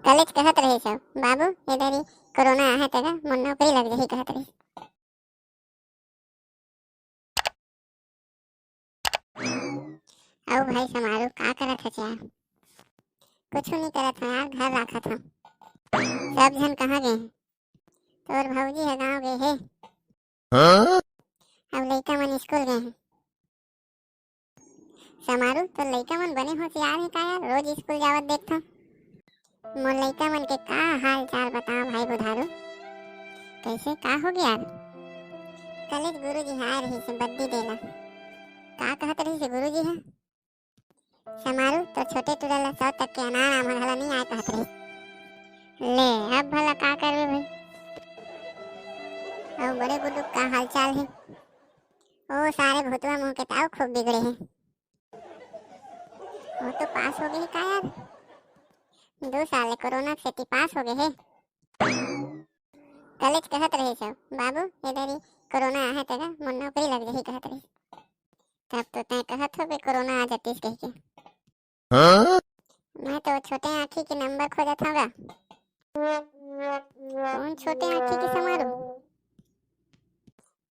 College कहत रहे सब बाबू इधर ही कोरोना आहे तेगा मन नौकरी लग जाही कहत रहे। आओ भाई समारू का करत है यार? कुछ नहीं करत है यार, घर रखा था। सब जन कहाँ गए हैं? तोर भौजी है गाँव गए है। हाँ? अब लइका मन स्कूल गए हैं। समारू तो लइका मन बने होशियार है का यार, रोज स्कूल जावत देखता। मोर लइका मन के का हाल चाल बताओ भाई बुधारू, कैसे का हो गया यार? कॉलेज गुरुजी आए रही से बद्दी देला। का कहत रही से गुरुजी है? समारू तो छोटे टुरला 100 तक के अनार आम हला नहीं आए कहत रही। ले अब भला का करबे भाई? और बड़े गुड्डू का हाल चाल है? ओ सारे भूतवा मुंह के ताव खूब बिगड़े हैं। वो तो पास हो गए का यार? 2 साल कोरोना से पास हो गए है। कॉलेज कहत रहे सब बाबू इधर ही कोरोना आहे तेगा मन नौकरी लग जाही कहत रहे। तब तो तय कहत हो बे कोरोना आ जातीस कह के। हाँ? मैं तो छोटे आँखी के नंबर खोजत होगा। कौन छोटे आँखी के समारू?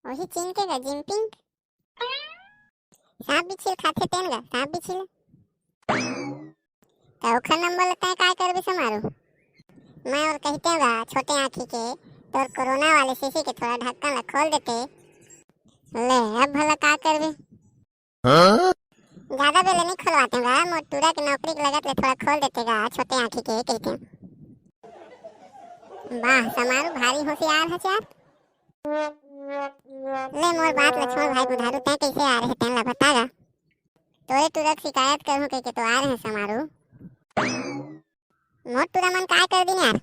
वही चीन के गा जिनपिंग। सांप बिछिल खाते तेन गा सांप बिछिल। तो ओखर नंबर तय काय करबे समारू? मैं और कहते होगा छोटे आँखी के तो कोरोना वाले शीशी के थोड़ा ढक्कन ला खोल देते। ले अब भला का करबे? हाँ? ज्यादा बेले नहीं खुलवाते गा, मोटूरा की नौकरी के लगत ले थोड़ा खोल देते गा छोटे आँखी के कहते हैं। वाह समारू भारी होशियार है यार। ले मोर बात ला छोड़ भाई बुधारू, तय कैसे आ रहे तेन ला बतागा। तोरे तुरंत शिकायत करूं कह के तो आ रहे हैं समारू। मोर टूरा मन का कर दिन यार?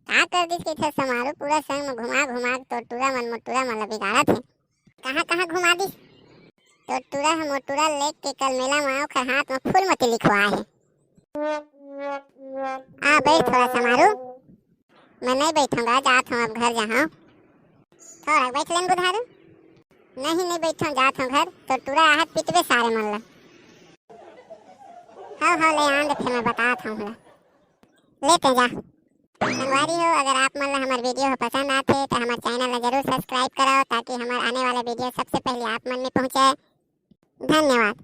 का कर दिस के थे समारू? पूरा संग में घुमा घुमा तो टूरा मन मोटूरा मन ला बिगाड़ा थे। कहाँ कहाँ घुमा दिस? तो टूरा हम मोटूरा लेक के कल मेला में आओ खर हाथ में फूल मती लिखवा है। आ बैठ थोड़ा समारू। मैं नहीं बैठूंगा, जात हूँ अब घर जहाँ। थोड़ा बैठ लेन बुधारू। नहीं बैठूं, जात हूँ घर। तो टूरा आहत पिटवे सारे मन ला। हाँ ले आन दे फिर मैं बताता हूँ। लेते जा संगवारी हो, अगर आप मन ला हमार वीडियो हो पसंद आथे तो हमार चैनल ला जरूर सब्सक्राइब कराओ ताकि हमार आने वाला वीडियो सबसे पहले आप मन में पहुंचे। धन्यवाद।